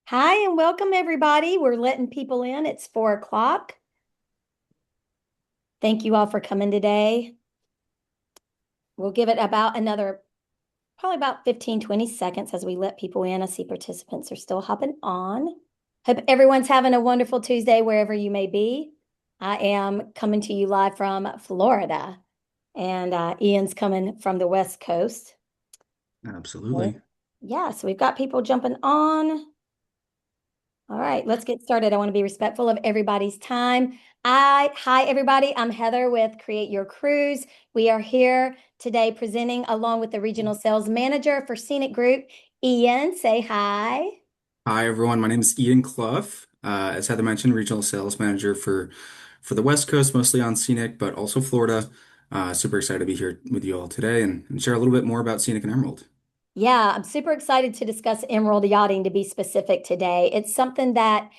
Hi and welcome everybody. We're letting people in. It's 4 o'clock. Thank you all for coming today. We'll give it probably about 15, 20 seconds as we let people in. I see participants are still hopping on. Hope everyone's having a wonderful Tuesday wherever you may be. I am coming to you live from Florida, and Ian's coming from the West Coast. Absolutely. Yeah, so we've got people jumping on. All right, let's get started. I want to be respectful of everybody's time. Hi everybody. I'm Heather with Create Your Cruise. We are here today presenting along with the regional sales manager for Scenic Group, Ian. Say hi. Hi, everyone. My name is Ian Clough. As Heather mentioned, regional sales manager for the West Coast, mostly on Scenic, but also Florida. Super excited to be here with you all today and share a little bit more about Scenic and Emerald. Yeah, I'm super excited to discuss Emerald Yachting to be specific today. It's something that,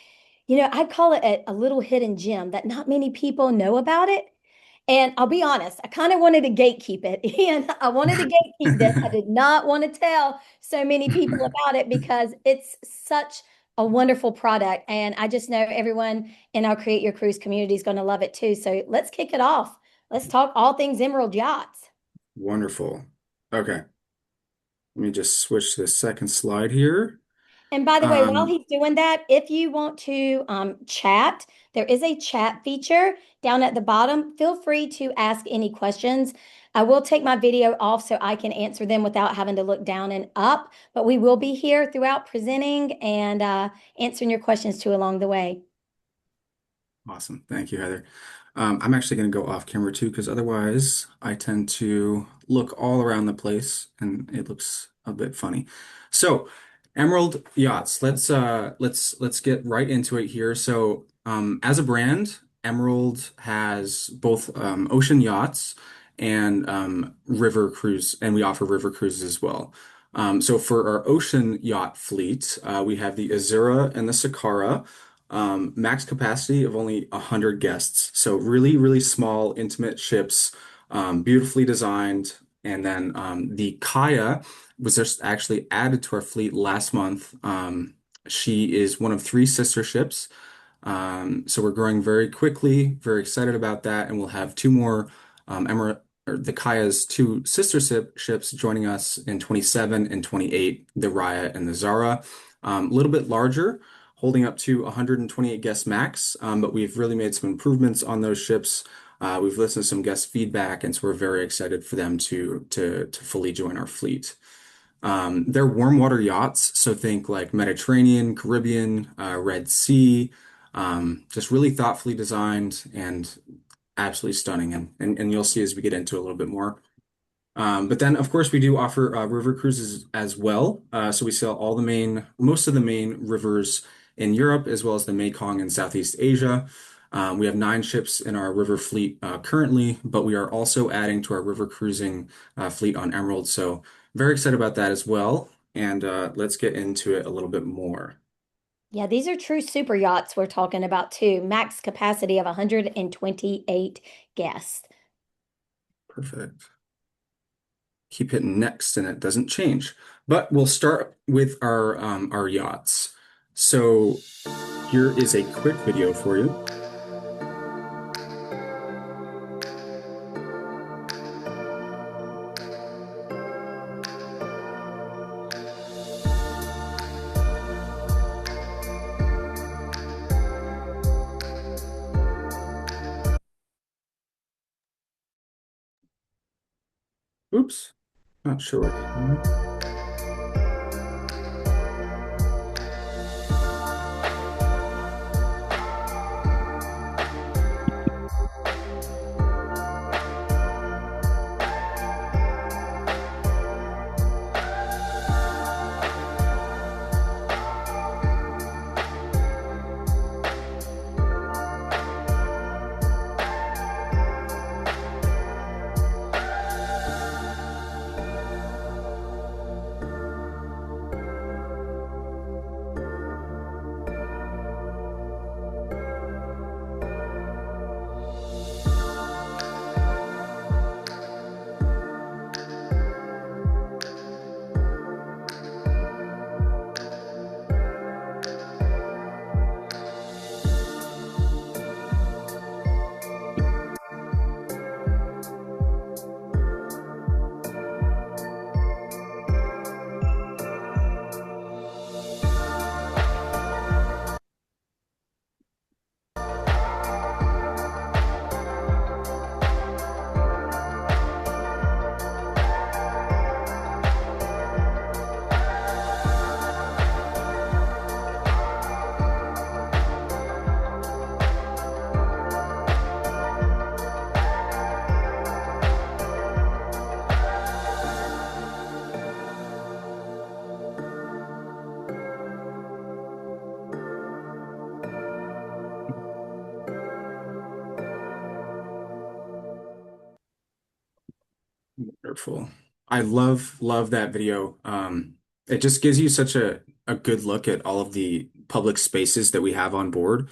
I call it a little hidden gem that not many people know about it. And I'll be honest, I kind of wanted to gatekeep it. And I wanted to gatekeep this. I did not want to tell so many people about it because it's such a wonderful product. And I just know everyone in our Create Your Cruise community is going to love it too. So let's kick it off. Let's talk all things Emerald Yachts. Wonderful. Okay, let me just switch to the second slide here. And by the way, while Um, he's doing that, if you want to chat, there is a chat feature down at the bottom. Feel free to ask any questions. I will take my video off so I can answer them without having to look down and up, but we will be here throughout presenting and answering your questions too along the way. Awesome. Thank you, Heather. I'm actually going to go off camera too, because otherwise I tend to look all around the place and it looks a bit funny. So, Emerald Yachts. Let's get right into it here. So, as a brand, Emerald has both ocean yachts and river cruise, and we offer river cruises as well. So for our ocean yacht fleet, we have the Azura and the Sakara. Max capacity of only 100 guests. So really, really small, intimate ships, beautifully designed. And then the Kaya was just actually added to our fleet last month. She is one of three sister ships. So we're growing very quickly, very excited about that. And we'll have two more Emerald, or the Kaya's two sister ships joining us in 27 and 28, the Raya and the Zara. A little bit larger, holding up to 128 guests max, but we've really made some improvements on those ships. We've listened to some guest feedback, and so we're very excited for them to fully join our fleet. They're warm water yachts, so think like Mediterranean, Caribbean, Red Sea, just really thoughtfully designed and absolutely stunning. And you'll see as we get into it a little bit more. But then, of course, we do offer river cruises as well. So we sell most of the main rivers in Europe, as well as the Mekong in Southeast Asia. We have 9 ships in our river fleet currently, but we are also adding to our river cruising fleet on Emerald. So very excited about that as well. And let's get into it a little bit more. Yeah, these are true super yachts we're talking about too. Max capacity of 128 guests. Perfect. Keep hitting next and it doesn't change. But we'll start with our yachts. So here is a quick video for you. Oops, not sure what happened. wonderful. I love that video. It just gives you such a good look at all of the public spaces that we have on board,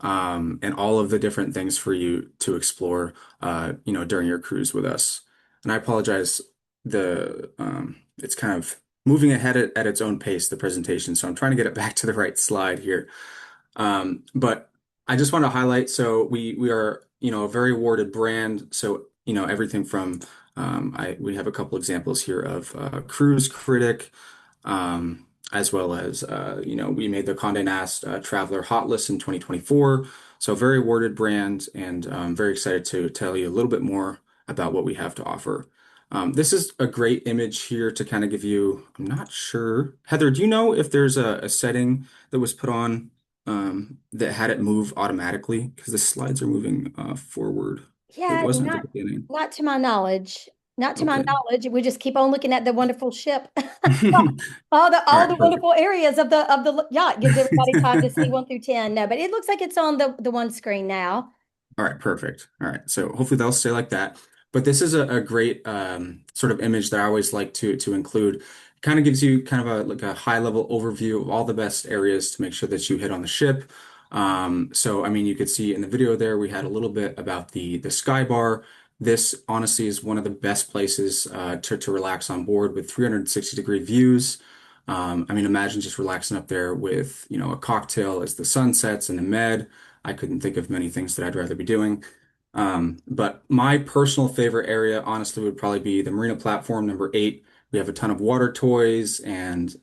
and all of the different things for you to explore, during your cruise with us. And I apologize, the it's kind of moving ahead at its own pace, the presentation. So I'm trying to get it back to the right slide here. But I just want to highlight, so we are, a very awarded brand. So, everything from we have a couple examples here of Cruise Critic, as well as we made the Condé Nast Traveler Hot List in 2024. So very awarded brand, and very excited to tell you a little bit more about what we have to offer. This is a great image here to kind of give you, I'm not sure. Heather, do you know if there's a setting that was put on that had it move automatically? Because the slides are moving forward. It Yeah, wasn't at the not beginning. not to my knowledge. Not to my Okay. knowledge. We just keep on looking at the wonderful ship. All All right, the perfect. wonderful areas of the yacht gives everybody time to see 1 through 10. No, but it looks like it's on the one screen now. All right, perfect. All right, so hopefully they'll stay like that. But this is a great sort of image that I always like to include. It kind of gives you kind of a high level overview of all the best areas to make sure that you hit on the ship. So I mean, you could see in the video there we had a little bit about the sky bar. This honestly is one of the best places to relax on board with 360-degree views. I mean, imagine just relaxing up there with a cocktail as the sun sets in the med. I couldn't think of many things that I'd rather be doing. But my personal favorite area, honestly, would probably be the marina platform number 8. We have a ton of water toys and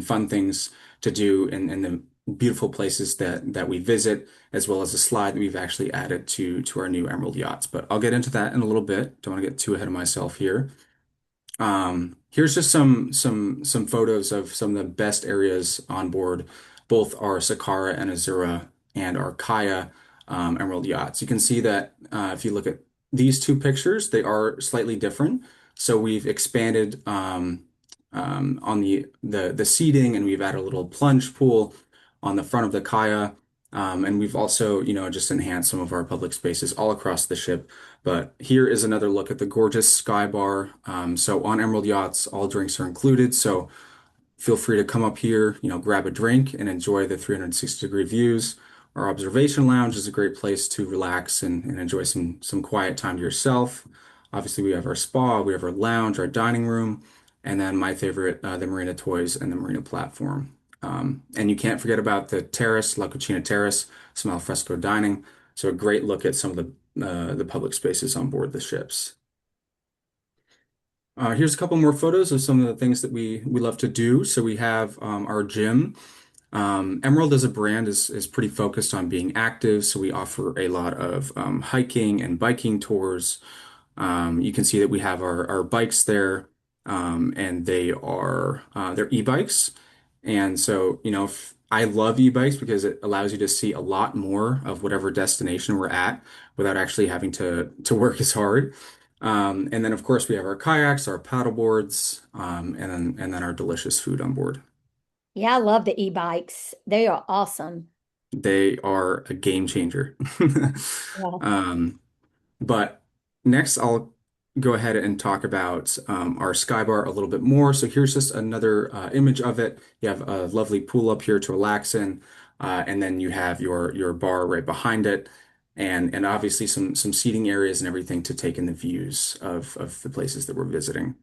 fun things to do in the beautiful places that we visit, as well as a slide that we've actually added to our new Emerald yachts. But I'll get into that in a little bit. Don't want to get too ahead of myself here. Here's just some photos of some of the best areas on board, both our Sakara and Azura and our Kaya Emerald yachts. You can see that if you look at these two pictures, they are slightly different. So we've expanded on the seating, and we've added a little plunge pool on the front of the Kaya. And we've also, just enhanced some of our public spaces all across the ship. But here is another look at the gorgeous sky bar. So on Emerald Yachts, all drinks are included. So feel free to come up here, grab a drink and enjoy the 360-degree views. Our observation lounge is a great place to relax and enjoy some quiet time to yourself. Obviously, we have our spa, we have our lounge, our dining room, and then my favorite, the marina toys and the marina platform. And you can't forget about the terrace, La Cucina Terrace, some al fresco dining. So a great look at some of the public spaces on board the ships. Here's a couple more photos of some of the things that we love to do. So we have our gym. Emerald as a brand is pretty focused on being active, so we offer a lot of hiking and biking tours. You can see that we have our bikes there, and they're e-bikes. And so, I love e-bikes because it allows you to see a lot more of whatever destination we're at without actually having to work as hard. And then, of course, we have our kayaks, our paddle boards, and then our delicious food on board. Yeah, I love the e-bikes. They are awesome. They are a game changer. Yeah. Um, but next, I'll go ahead and talk about our sky bar a little bit more. So here's just another image of it. You have a lovely pool up here to relax in, and then you have your bar right behind it, and obviously some seating areas and everything to take in the views of the places that we're visiting.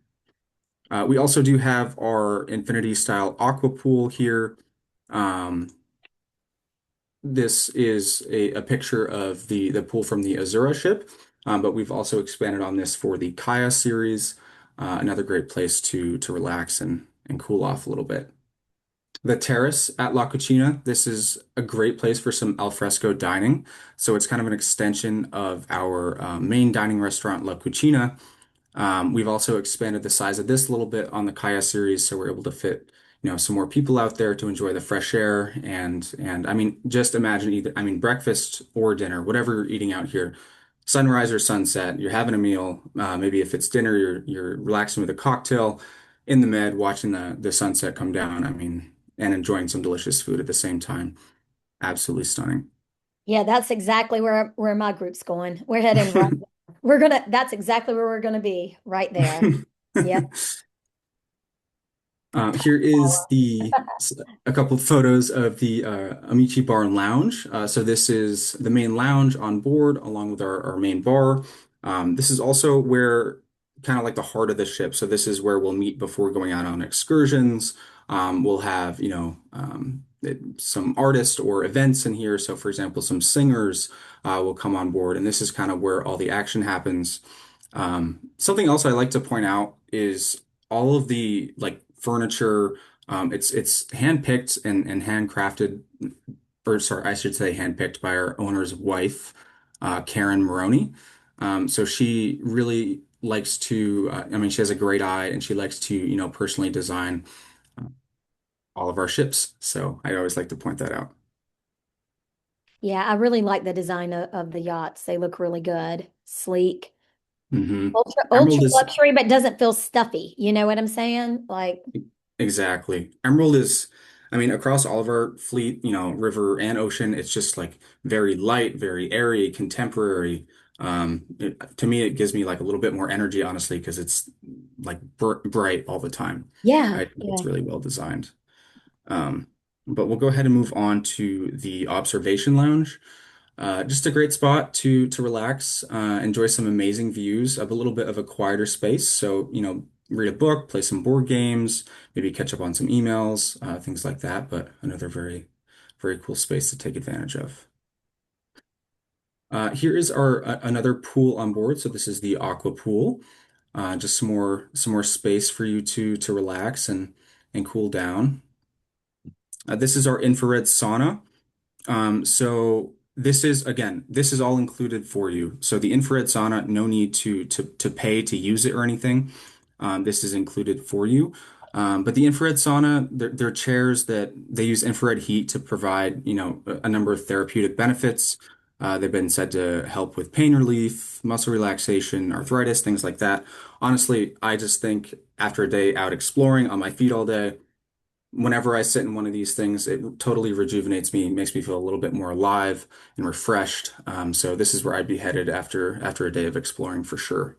We also do have our infinity style aqua pool here. Um, this is a picture of the pool from the Azura ship, but we've also expanded on this for the Kaya series. Another great place to relax and cool off a little bit. The terrace at La Cucina, this is a great place for some al fresco dining. So it's kind of an extension of our main dining restaurant, La Cucina. We've also expanded the size of this a little bit on the Kaya series, so we're able to fit, some more people out there to enjoy the fresh air and I mean, just imagine either, I mean, breakfast or dinner, whatever you're eating out here, sunrise or sunset, you're having a meal. Maybe if it's dinner, you're relaxing with a cocktail in the med, watching the sunset come down. I mean, and enjoying some delicious food at the same time. Absolutely stunning. Yeah, that's exactly where my group's going. We're heading right. That's exactly where we're gonna be, right there. Yeah. Here is a couple of photos of the Amici Bar and Lounge. So this is the main lounge on board, along with our main bar. This is also where kind of like the heart of the ship. So this is where we'll meet before going out on excursions. We'll have, some artists or events in here. So for example, some singers will come on board, and this is kind of where all the action happens. Something else I like to point out is all of the like furniture. It's handpicked and handcrafted, or sorry, I should say handpicked by our owner's wife, Karen Maroney. So she really likes to. I mean, she has a great eye, and she likes to, personally design all of our ships. So I always like to point that out. Yeah, I really like the design of the yachts. They look really good, sleek, ultra Emerald is luxury, but doesn't feel stuffy. You know what I'm saying? Like, Exactly. Emerald is, I mean, across all of our fleet, river and ocean, it's just like very light, very airy, contemporary. To me, it gives me like a little bit more energy, honestly, because it's like bright all the time. I yeah, think yeah. it's really well designed. Um, but we'll go ahead and move on to the observation lounge. Just a great spot to relax, enjoy some amazing views of a little bit of a quieter space. So, read a book, play some board games, maybe catch up on some emails, things like that. But another very, very cool space to take advantage of. Here is our another pool on board. So this is the aqua pool. Just some more space for you to relax and cool down. This is our infrared sauna. So this is all included for you. So the infrared sauna, no need to pay to use it or anything. This is included for you. But the infrared sauna, they're chairs that they use infrared heat to provide, a number of therapeutic benefits. They've been said to help with pain relief, muscle relaxation, arthritis, things like that. Honestly, I just think after a day out exploring on my feet all day, whenever I sit in one of these things, it totally rejuvenates me, makes me feel a little bit more alive and refreshed. So this is where I'd be headed after a day of exploring for sure.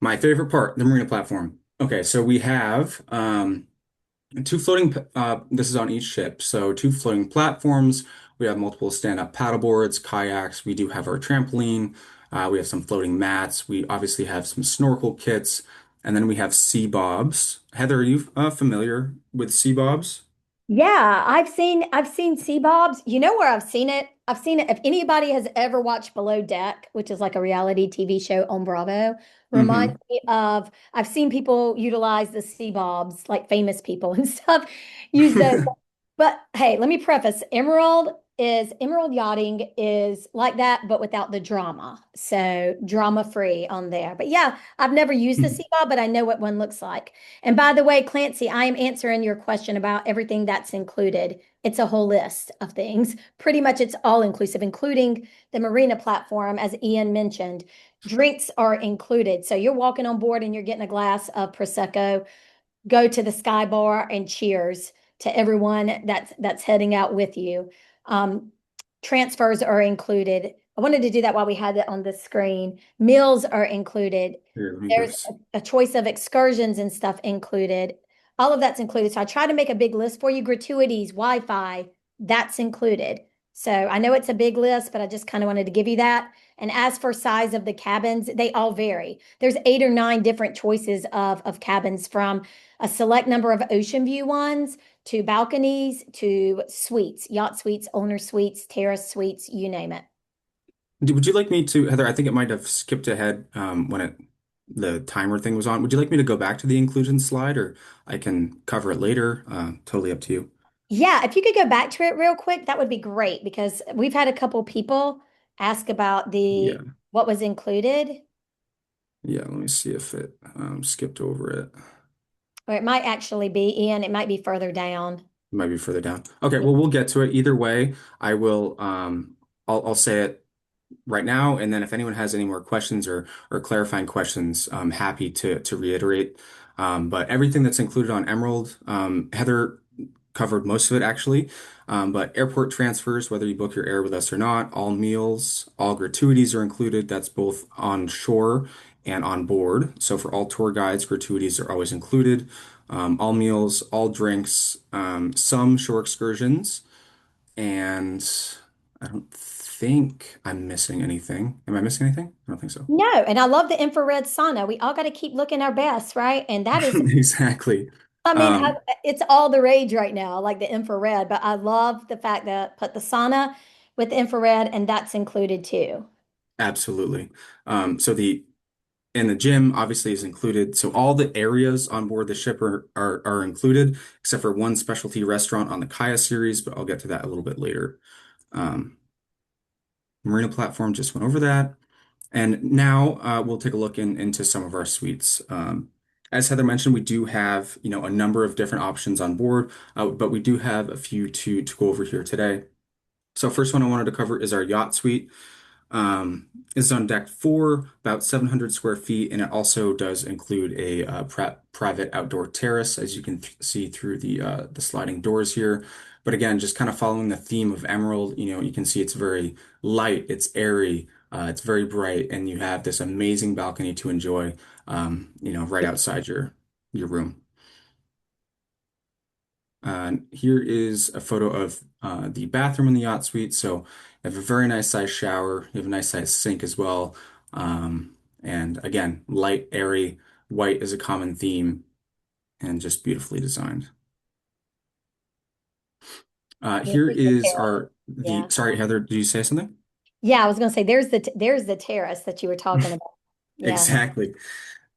My favorite part, the marina platform. Okay, so we have two floating. This is on each ship, so two floating platforms. We have multiple stand-up paddleboards, kayaks. We do have our trampoline. We have some floating mats. We obviously have some snorkel kits, and then we have sea bobs. Heather, are you familiar with sea bobs? Yeah, I've seen sea bobs. You know where I've seen it? I've seen it. If anybody has ever watched Below Deck, which is like a reality TV show on Bravo, reminds Mm-hmm. me of I've seen people utilize the sea bobs, like famous people and stuff, use those. But hey, let me preface, Emerald Yachting is like that, but without the drama. So drama free on there. But yeah, I've never used the sea bob, but I know what one looks like. And by the way, Clancy, I am answering your question about everything that's included. It's a whole list of things. Pretty much it's all inclusive, including the marina platform, as Ian mentioned. Drinks are included. So you're walking on board and you're getting a glass of Prosecco, go to the Sky Bar and cheers to everyone that's heading out with you. Um, Transfers are included. I wanted to do that while we had it on the screen. Meals are included. Here, let me go. There's a choice of excursions and stuff included. All of that's included. So I try to make a big list for you. Gratuities, Wi-Fi, that's included. So I know it's a big list, but I just kind of wanted to give you that. And as for size of the cabins, they all vary. There's 8 or 9 different choices of cabins, from a select number of ocean view ones to balconies to suites, yacht suites, owner suites, terrace suites, you name it. Would you like me to, Heather? I think it might have skipped ahead when the timer thing was on. Would you like me to go back to the inclusion slide, or I can cover it later? Totally up to you. Yeah, if you could go back to it real quick, that would be great because we've had a couple people ask about the Yeah, what was included, yeah. Let me see if it skipped over it. or it might actually be, Ian, it might be further down. It might be further down. Okay, well, we'll get to it. Either way, I will. I'll say it right now, and then if anyone has any more questions or clarifying questions, I'm happy to reiterate. But everything that's included on Emerald, Heather, covered most of it actually. But airport transfers, whether you book your air with us or not, all meals, all gratuities are included. That's both on shore and on board. So for all tour guides, gratuities are always included. All meals, all drinks, some shore excursions, and I don't think I'm missing anything. Am I missing anything? I don't think so. No, and I love the infrared sauna. We all got to keep looking our best, right? And that is, Exactly. I mean, Um, it's all the rage right now, like the infrared. But I love the fact that put the sauna with the infrared, and that's included too. Absolutely. So the and the gym obviously is included. So all the areas on board the ship are included, except for one specialty restaurant on the Kaya series, but I'll get to that a little bit later. Um, Marina platform just went over that. And now we'll take a look into some of our suites. As Heather mentioned, we do have, a number of different options on board, but we do have a few to go over here today. So first one I wanted to cover is our yacht suite. Is on deck four, about 700 square feet, and it also does include a private outdoor terrace, as you can see through the sliding doors here. But again, just kind of following the theme of Emerald, you can see it's very light, it's airy, it's very bright, and you have this amazing balcony to enjoy, right outside your room. Here is a photo of the bathroom in the yacht suite. So you have a very nice size shower. You have a nice size sink as well. And again, light, airy, white is a common theme and just beautifully designed. Yeah, Here there's the is terrace. Yeah. sorry, Heather, did you say something? Yeah, I was gonna say there's the terrace that you were talking about. Yeah. Exactly.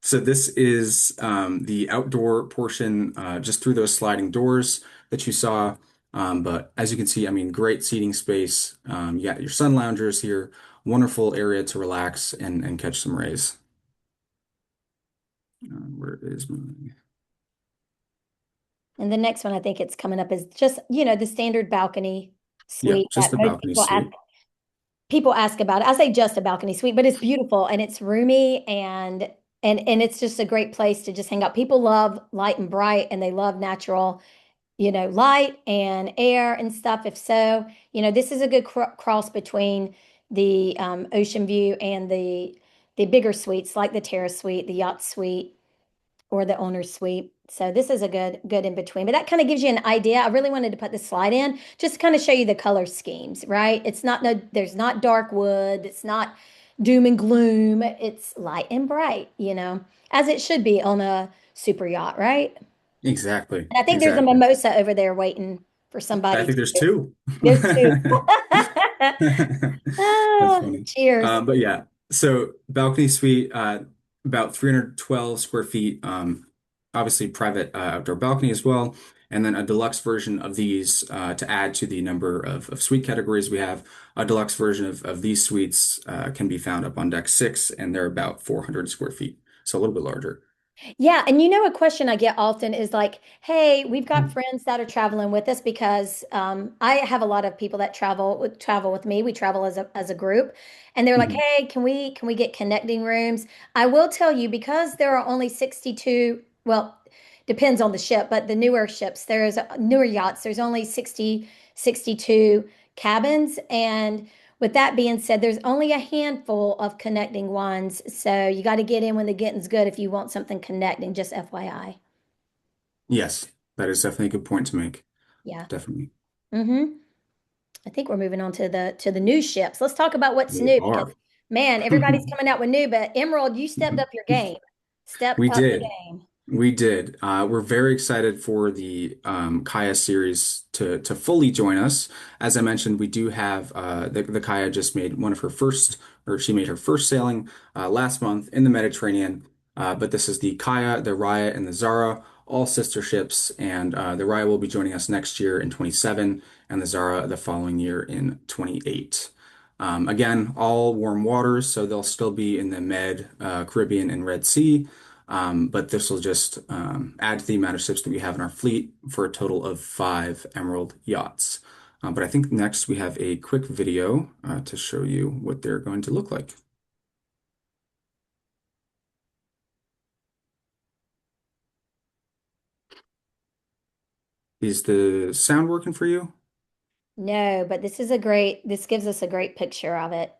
So this is the outdoor portion just through those sliding doors that you saw. But as you can see, I mean, great seating space. You got your sun loungers here, wonderful area to relax and catch some rays. Where is my... And the next one I think it's coming up is just, the standard balcony suite Yep, just that the most balcony suite. people ask about it. I say just a balcony suite, but it's beautiful and it's roomy and it's just a great place to just hang out. People love light and bright and they love natural, light and air and stuff. If so, this is a good cross between the ocean view and the bigger suites like the terrace suite, the yacht suite, or the owner's suite. So this is a good in between. But that kind of gives you an idea. I really wanted to put the slide in just to kind of show you the color schemes, right? It's not no, there's not dark wood, it's not doom and gloom. It's light and bright, as it should be on a super yacht, right? Exactly, And I think there's a exactly. mimosa over there waiting for I somebody think there's to. two. There's two. That's Ah, funny. cheers. But yeah, so balcony suite, about 312 square feet. Obviously private outdoor balcony as well. And then a deluxe version of these to add to the number of suite categories we have. A deluxe version of these suites can be found up on deck six, and they're about 400 square feet. So a little bit larger. Yeah, and a question I get often is like, "Hey, we've got friends that are traveling with us because I have a lot of people that travel with me. We travel as a group, and they're like, Mhm. "Hey, can we get connecting rooms?" I will tell you because there are only 62. Well, depends on the ship, but the newer ships, there's newer yachts. There's only 62 cabins, and with that being said, there's only a handful of connecting ones, so you got to get in when the getting's good if you want something connecting, just FYI. Yes, that is definitely a good point to make. Yeah. Definitely. Mm-hmm. I think we're moving on to the new ships. Let's talk about what's We new because are. man, everybody's coming out with new, but Emerald, you stepped up your game. Stepped We up the did. game. We did. We're very excited for the Kaya series to fully join us. As I mentioned, we do have the Kaya just made one of her first, or she made her first sailing last month in the Mediterranean. But this is the Kaya, the Raya, and the Zara, all sister ships. And the Raya will be joining us next year in 27, and the Zara the following year in 28. Again, all warm waters, so they'll still be in the Caribbean, and Red Sea. But this will just add to the amount of ships that we have in our fleet for a total of five Emerald yachts. But I think next we have a quick video to show you what they're going to look like. Is the sound working for you? No, but this gives us a great picture of it.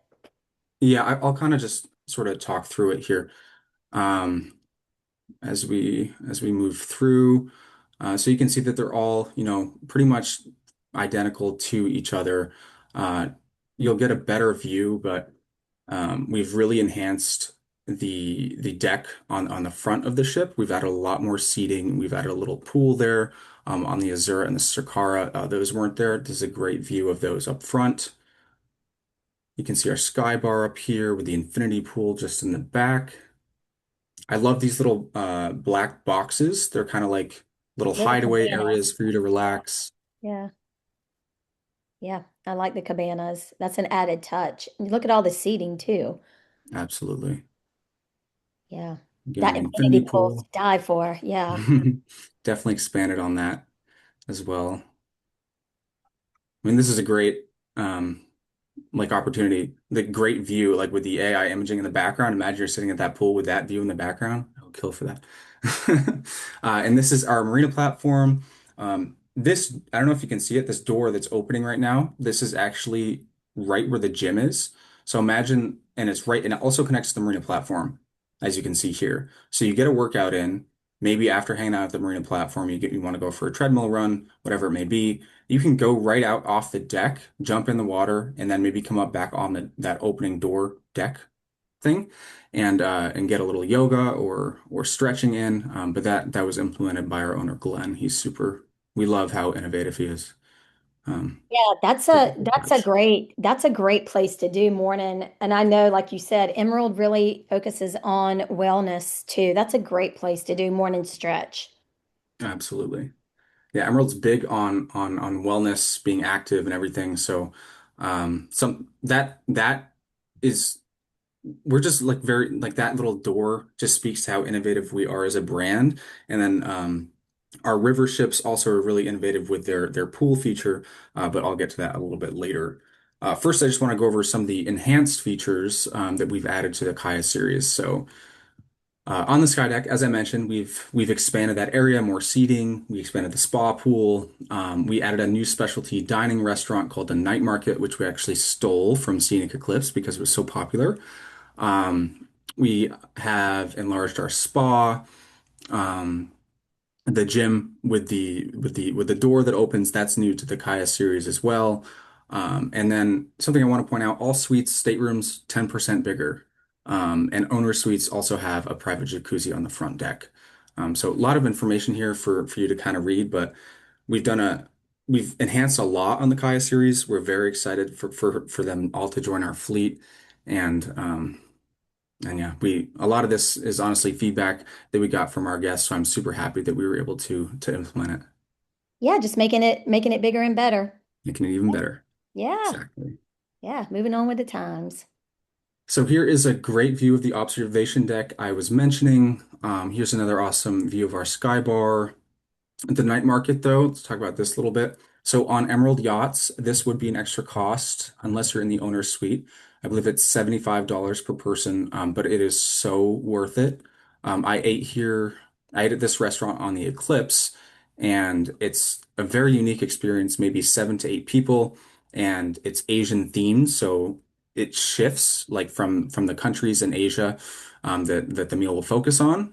Yeah, I'll kind of just sort of talk through it here um, as we move through. So you can see that they're all, pretty much identical to each other. Uh, you'll get a better view, but we've really enhanced the deck on the front of the ship. We've added a lot more seating. We've added a little pool there on the Azura and the Sakara. Those weren't there. This is a great view of those up front. You can see our sky bar up here with the infinity pool just in the back. I love these little black boxes. They're kind of like little Little hideaway cabanas. areas for you to relax. Yeah. Yeah. I like the cabanas. That's an added touch. And look at all the seating too. Absolutely. Yeah. Again, That the infinity infinity pool's pool. to die for. Yeah. Definitely expanded on that as well. I mean, this is a great um, like opportunity, the great view, like with the AI imaging in the background. Imagine you're sitting at that pool with that view in the background. I'll kill for that. And this is our marina platform. I don't know if you can see it, this door that's opening right now. This is actually right where the gym is. So imagine, and it's right, and it also connects to the marina platform, as you can see here. So you get a workout in. Maybe after hanging out at the marina platform, you want to go for a treadmill run, whatever it may be. You can go right out off the deck, jump in the water, and then maybe come up back on that opening door deck thing, and get a little yoga or stretching in. But that was implemented by our owner Glenn. He's super. We love how innovative he is. Um, Yeah, Super cool touch. that's a great place to do morning. And I know, like you said, Emerald really focuses on wellness too. That's a great place to do morning stretch. Absolutely. Yeah, Emerald's big on wellness, being active and everything. So some that is we're just like very like that little door just speaks to how innovative we are as a brand. And then our river ships also are really innovative with their pool feature, but I'll get to that a little bit later. First, I just want to go over some of the enhanced features that we've added to the Kaya series. So on the sky deck, as I mentioned, we've expanded that area, more seating. We expanded the spa pool. We added a new specialty dining restaurant called the Night Market, which we actually stole from Scenic Eclipse because it was so popular. We have enlarged our spa, um, the gym with the door that opens. That's new to the Kaya series as well. And then something I want to point out: all suites, staterooms, 10% bigger, and owner suites also have a private jacuzzi on the front deck. So a lot of information here for you to kind of read, but we've done a we've enhanced a lot on the Kaya series. We're very excited for them all to join our fleet, and and yeah, we a lot of this is honestly feedback that we got from our guests, so I'm super happy that we were able to implement it, Yeah, just making it bigger and better. making it even better. Yeah. Exactly. Yeah, moving on with the times. So here is a great view of the observation deck I was mentioning. Here's another awesome view of our sky bar. The night market, though, let's talk about this a little bit. So on Emerald Yachts, this would be an extra cost unless you're in the owner's suite. I believe it's $75 per person, but it is so worth it. I ate at this restaurant on the Eclipse, and it's a very unique experience, maybe 7 to 8 people, and it's Asian themed, so it shifts like from the countries in Asia that the meal will focus on.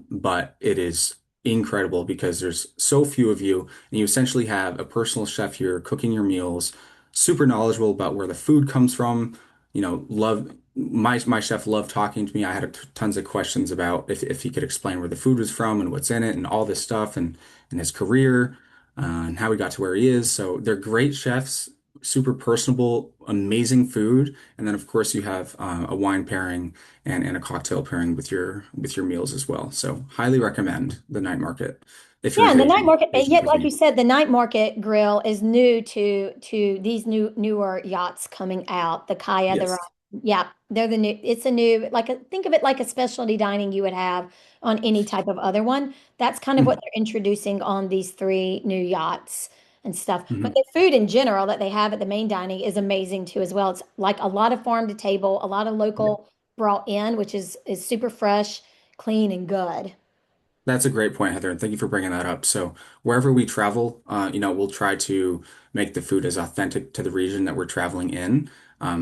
But it is incredible because there's so few of you, and you essentially have a personal chef here cooking your meals, super knowledgeable about where the food comes from. Love my chef loved talking to me. I had tons of questions about if he could explain where the food was from and what's in it and all this stuff and his career and how he got to where he is. So they're great chefs, super personable, amazing food, and then of course you have a wine pairing and a cocktail pairing with your meals as well. So highly recommend the night market if you're Yeah, and into the night Asian market, Asian yet like you cuisine. said, the night market grill is new to these newer yachts coming out. The Kaya, Yes. yeah, they're the new. It's a new think of it like a specialty dining you would have on any type of other one. That's kind of what Mhm. they're introducing on these three new yachts and stuff. But Mhm. the food in general that they have at the main dining is amazing too as well. It's like a lot of farm to table, a lot of Yep. local brought in, which is super fresh, clean, and good. That's a great point, Heather, and thank you for bringing that up. So wherever we travel, we'll try to make the food as authentic to the region that we're traveling in.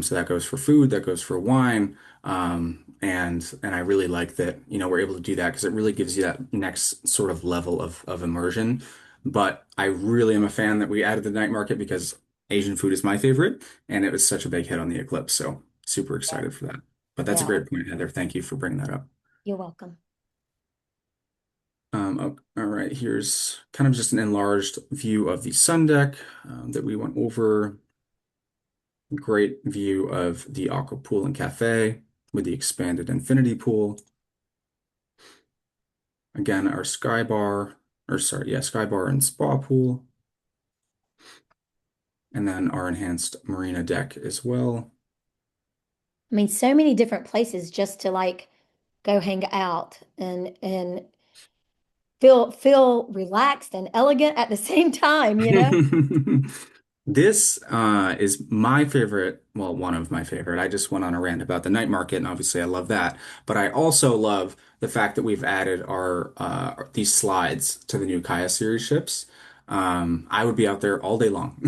So that goes for food, that goes for wine, and I really like that, we're able to do that because it really gives you that next sort of level of immersion. But I really am a fan that we added the night market because Asian food is my favorite, and it was such a big hit on the Eclipse. So super excited for that. But that's a Yeah, great point, Heather. Thank you for bringing that up. you're welcome. All right, here's kind of just an enlarged view of the sun deck that we went over. Great view of the aqua pool and cafe with the expanded infinity pool. Again, our sky bar, or sorry, yeah, sky bar and spa pool. And then our enhanced marina deck as well. I mean, so many different places just to like go hang out and feel relaxed and elegant at the same time, you know? This is my favorite, well, one of my favorite. I just went on a rant about the night market, and obviously I love that. But I also love the fact that we've added our these slides to the new Kaya series ships. I would be out there all day long.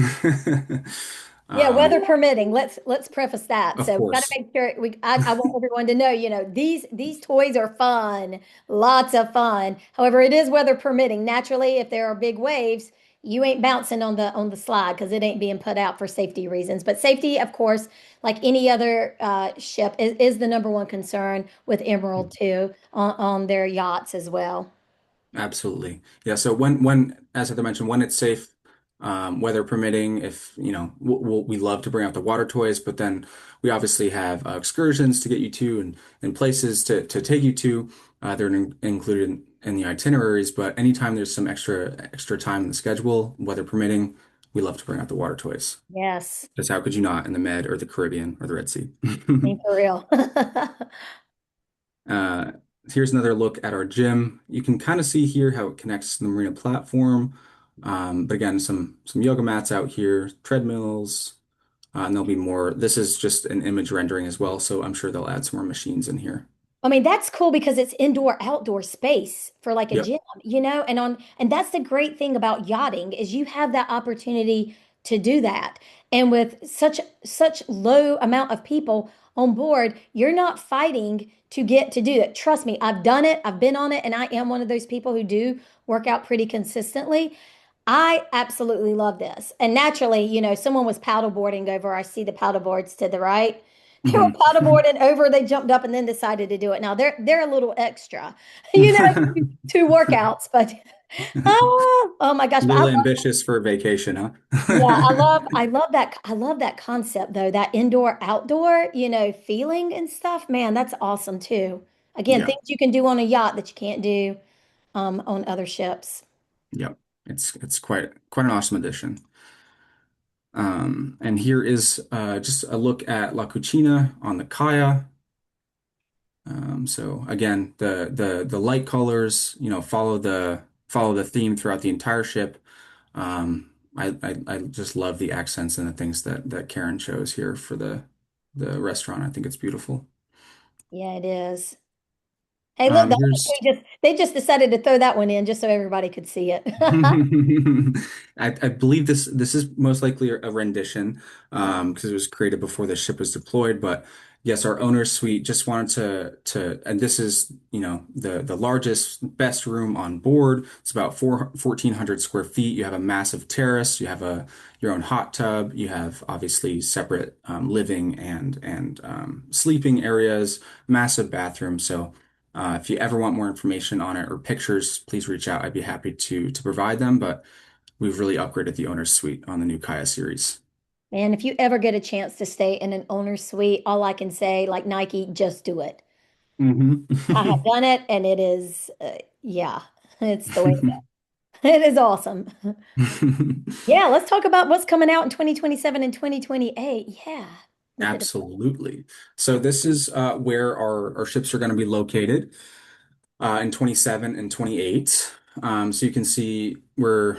Yeah, Um, weather permitting. Let's preface that. of So we got to course. make sure I want everyone to know, these toys are fun, lots of fun. However, it is weather permitting. Naturally, if there are big waves, you ain't bouncing on the slide because it ain't being put out for safety reasons. But safety, of course, like any other ship, is the number one concern with Emerald too on their yachts as well. Absolutely. Yeah. So when, as I mentioned, when it's safe, weather permitting, if, we love to bring out the water toys, but then we obviously have excursions to get you to and places to take you to. They're included in the itineraries, but anytime there's some extra time in the schedule, weather permitting, we love to bring out the water toys. Yes, Because how could you not in the Med or the Caribbean or the Red Sea? I mean, for real. Uh, Here's another look at our gym. You can kind of see here how it connects to the marina platform. But again, some yoga mats out here, treadmills, and there'll be more. This is just an image rendering as well, so I'm sure they'll add some more machines in here. I mean, that's cool because it's indoor outdoor space for like a Yep. gym, and that's the great thing about yachting is you have that opportunity to do that. And with such low amount of people on board, you're not fighting to get to do it. Trust me, I've done it, I've been on it, and I am one of those people who do work out pretty consistently. I absolutely love this. And naturally, someone was paddleboarding over. I see the paddleboards to the right. They were Mhm. paddleboarding over, they jumped up and then decided to do it. Now they're a little extra, you know, two workouts, but oh my gosh, A but little ambitious for a vacation, yeah, huh? I love that concept though, that indoor outdoor, feeling and stuff. Man, that's awesome too. Again, Yeah. things you can do on a yacht that you can't do on other ships. Yep. It's quite an awesome addition. And here is just a look at La Cucina on the Kaya. So again, the light colors, follow the theme throughout the entire ship. I just love the accents and the things that Karen chose here for the restaurant. I think it's beautiful. Yeah, it is. Hey, look, Here's they just decided to throw that one in just so everybody could see it. I believe this is most likely a rendition because it was created before the ship was deployed. But yes, our owner's suite just wanted and this is the largest, best room on board. It's about 1,400 square feet. You have a massive terrace. You have your own hot tub. You have obviously separate living and sleeping areas, massive bathroom. So. If you ever want more information on it or pictures, please reach out. I'd be happy to provide them. But we've really upgraded the owner's suite on the new Kaya series. And if you ever get a chance to stay in an owner's suite, all I can say, like Nike, just do it. Hmm. I have done it, and it is, yeah, it's the way to go. It is awesome. Yeah, let's talk about what's coming out in 2027 and 2028. Yeah, look at it. Absolutely. So this is where our ships are going to be located in 27 and 28. So you can see we're,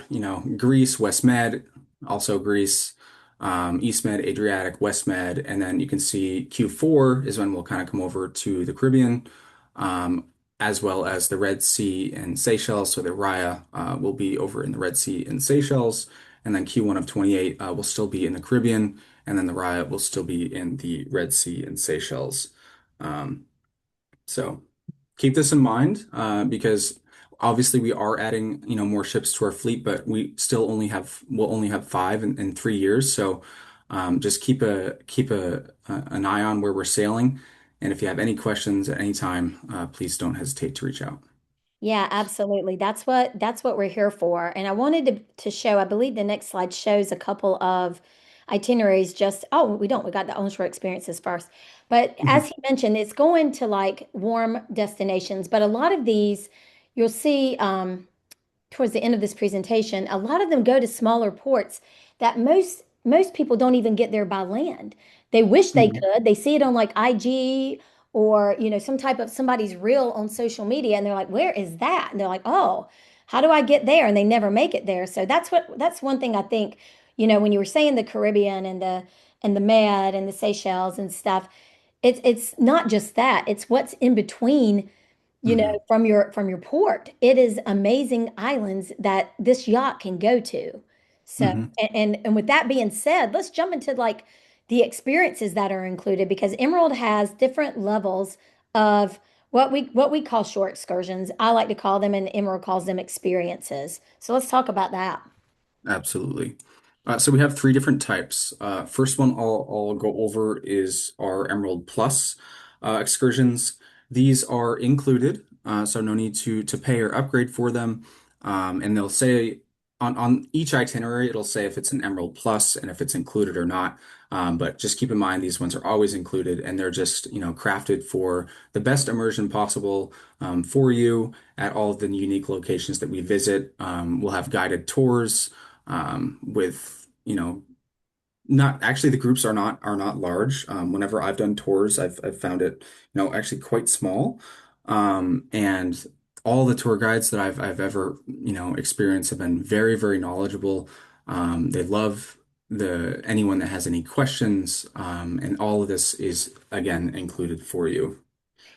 Greece, West Med, also Greece, East Med, Adriatic, West Med, and then you can see Q4 is when we'll kind of come over to the Caribbean. Um, as well as the Red Sea and Seychelles. So the Raya will be over in the Red Sea and Seychelles, and then Q1 of 28 will still be in the Caribbean, and then the Raya will still be in the Red Sea and Seychelles. Um, so keep this in mind because obviously we are adding, more ships to our fleet, but we'll only have five in 3 years. So just an eye on where we're sailing. And if you have any questions at any time, please don't hesitate to reach out. Yeah, absolutely. That's what we're here for. And I wanted to show, I believe the next slide shows a couple of itineraries just, oh, we got the onshore experiences first. But as Mhm. he mentioned, it's going to like warm destinations, but a lot of these you'll see towards the end of this presentation, a lot of them go to smaller ports that most people don't even get there by land. They wish they Mhm. could. They see it on like IG or some type of somebody's reel on social media and they're like, "Where is that?" And they're like, "Oh, how do I get there?" And they never make it there. So that's one thing I think, when you were saying the Caribbean and the Med and the Seychelles and stuff, it's not just that. It's what's in between Mhm. from your port. It is amazing islands that this yacht can go to. So, Mhm. and with that being said, let's jump into like the experiences that are included because Emerald has different levels of what we call shore excursions. I like to call them, and Emerald calls them experiences. So let's talk about that. Absolutely. So we have three different types. First one I'll go over is our Emerald Plus excursions. These are included, so no need to pay or upgrade for them. And they'll say on each itinerary, it'll say if it's an Emerald Plus and if it's included or not. But just keep in mind these ones are always included, and they're just crafted for the best immersion possible for you at all of the unique locations that we visit. We'll have guided tours with not actually the groups are not large. Whenever I've done tours, I've found it actually quite small, and all the tour guides that I've ever experienced have been very very knowledgeable. They love the anyone that has any questions, and all of this is again included for you.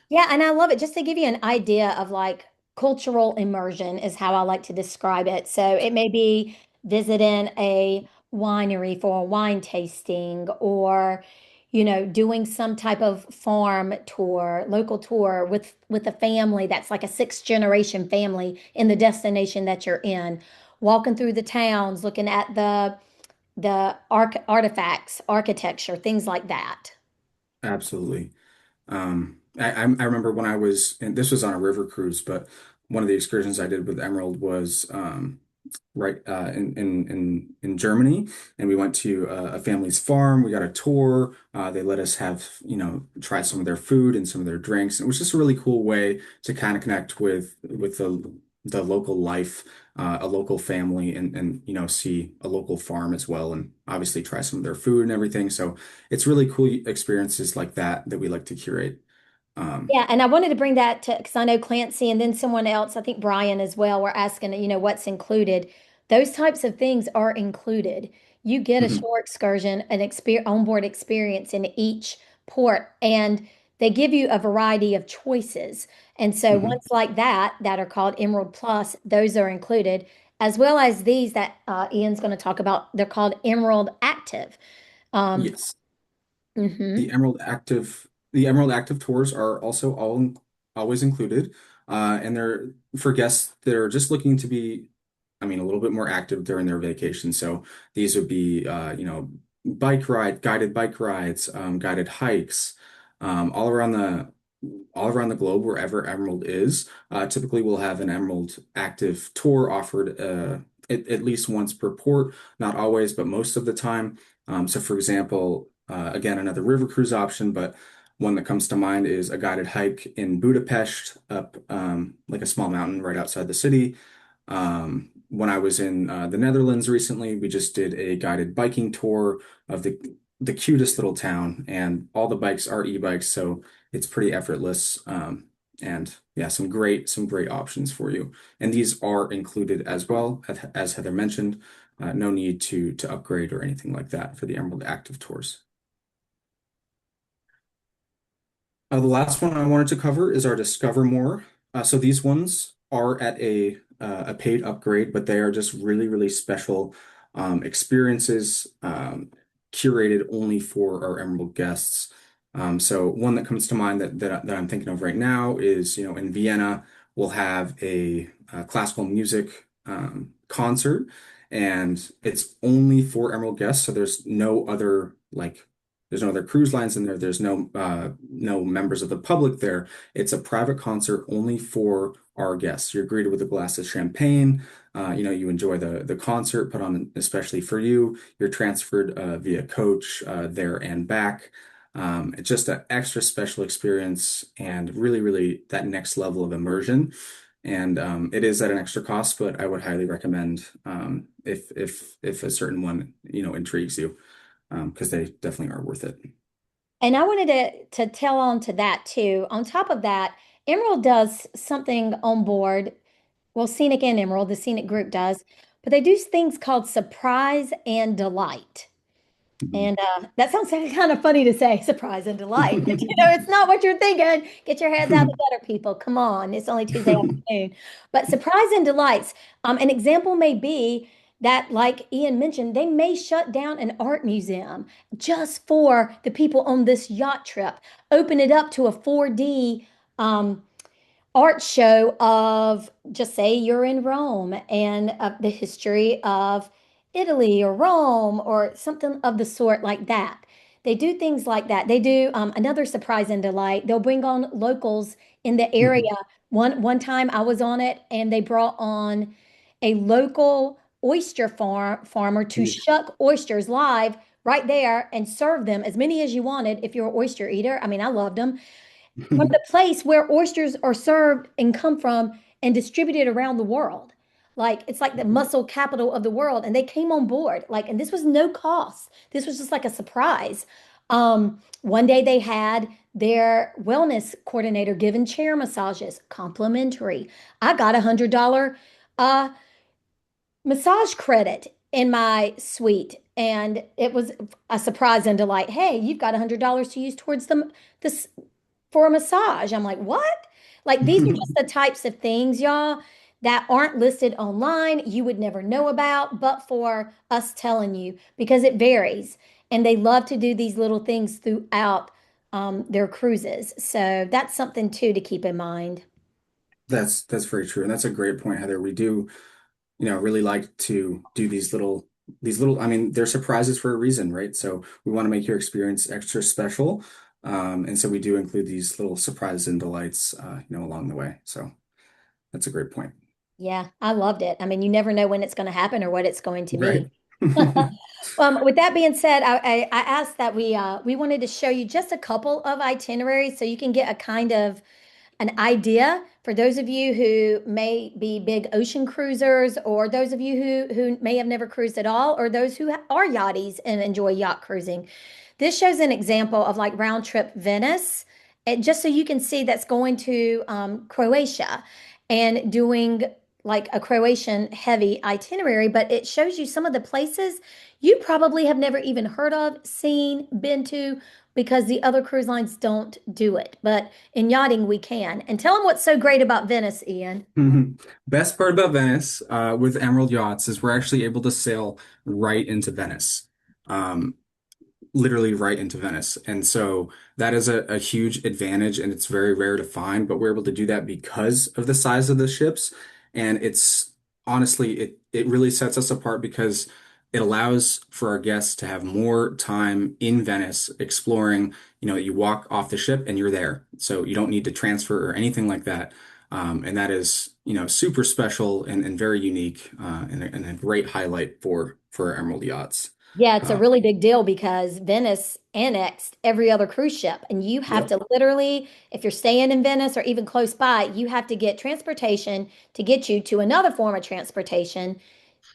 Yeah, and I love it. Just to give you an idea of like cultural immersion is how I like to describe it. So it may be visiting a winery for a wine tasting or, doing some type of farm tour, local tour with a family that's like a sixth generation family in the destination that you're in. Walking through the towns, looking at the artifacts, architecture, things like that. Absolutely. I remember when I was, and this was on a river cruise, but one of the excursions I did with Emerald was right in Germany, and we went to a family's farm. We got a tour. They let us have try some of their food and some of their drinks. It was just a really cool way to kind of connect with the local life, a local family, and see a local farm as well, and obviously try some of their food and everything. So it's really cool experiences like that that we like to curate. Um, Yeah, and I wanted to bring that to because I know Clancy and then someone else, I think Brian as well, were asking, what's included. Those types of things are included. You get a mhm. shore excursion, an onboard experience in each port, and they give you a variety of choices. And so Mhm. ones like that are called Emerald Plus, those are included, as well as these that Ian's going to talk about. They're called Emerald Active. Um, Yes. mhm. The Emerald Active tours are also always included, and they're for guests that are just looking to be, I mean, a little bit more active during their vacation. So these would be, guided bike rides, guided hikes, um, all around the all around the globe, wherever Emerald is. Typically, we'll have an Emerald Active tour offered at least once per port, not always, but most of the time. So, for example, again, another river cruise option, but one that comes to mind is a guided hike in Budapest up like a small mountain right outside the city. When I was in the Netherlands recently, we just did a guided biking tour of the cutest little town, and all the bikes are e-bikes, so it's pretty effortless. And yeah, some great options for you. And these are included as well, as Heather mentioned. No need to upgrade or anything like that for the Emerald Active tours. The last one I wanted to cover is our Discover More So these ones are at a paid upgrade, but they are just really, really special experiences curated only for our Emerald guests. So one that comes to mind that I'm thinking of right now is, in Vienna, we'll have a classical music concert, and it's only for Emerald guests. So there's no other cruise lines in there. There's no members of the public there. It's a private concert only for our guests. You're greeted with a glass of champagne. You enjoy the concert put on especially for you. You're transferred via coach there and back. It's just an extra special experience and really, really that next level of immersion. And it is at an extra cost, but I would highly recommend if a certain one, intrigues you, because they definitely are worth it. And I wanted to tell on to that too. On top of that, Emerald does something on board. Well, Scenic and Emerald, the Scenic group does, but they do things called surprise and delight. And that sounds kind of funny to say, surprise and delight. But, it's not what you're thinking. Get your heads out the gutter, people. Come on. It's only Tuesday afternoon. But surprise and delights. An example may be that, like Ian mentioned, they may shut down an art museum just for the people on this yacht trip, open it up to a 4D art show of, just say you're in Rome and the history of Italy or Rome or something of the sort like that. They do things like that. They do another surprise and delight. They'll bring on locals in the area. One time I was on it and they brought on a local oyster farmer to shuck oysters live right there and serve them as many as you wanted if you're an oyster eater. I mean, I loved them from the place where oysters are served and come from and distributed around the world. Like it's like the mussel capital of the world, and they came on board. Like, and this was no cost. This was just like a surprise. One day they had their wellness coordinator giving chair massages, complimentary. I got $100 uh, massage credit in my suite, and it was a surprise and delight. Hey, you've got $100 to use towards the for a massage. I'm like, what? Like, these are just the types of things, y'all, that aren't listed online. You would never know about, but for us telling you, because it varies. And they love to do these little things throughout their cruises. So that's something too to keep in mind. That's very true, and that's a great point, Heather. We do, really like to do these little. I mean, they're surprises for a reason, right? So we want to make your experience extra special, and so we do include these little surprises and delights, along the way. So that's a great point, Yeah, I loved it. I mean, you never know when it's going to happen or what it's going to right? be. With that being said, I asked that we wanted to show you just a couple of itineraries so you can get a kind of an idea for those of you who may be big ocean cruisers, or those of you who may have never cruised at all, or those who are yachties and enjoy yacht cruising. This shows an example of like round trip Venice, and just so you can see that's going to Croatia and doing like a Croatian heavy itinerary, but it shows you some of the places you probably have never even heard of, seen, been to, because the other cruise lines don't do it. But in yachting, we can. And tell them what's so great about Venice, Ian. Best part about Venice, with Emerald Yachts is we're actually able to sail right into Venice. Um, Literally right into Venice. And so that is a huge advantage, and it's very rare to find, but we're able to do that because of the size of the ships. And it's honestly, it really sets us apart because it allows for our guests to have more time in Venice exploring. You walk off the ship and you're there. So you don't need to transfer or anything like that. And that is, super special and very unique, and a great highlight for Emerald Yachts. Yeah, it's a Uh, really big deal because Venice annexed every other cruise ship. And you have Yep. to literally, if you're staying in Venice or even close by, you have to get transportation to get you to another form of transportation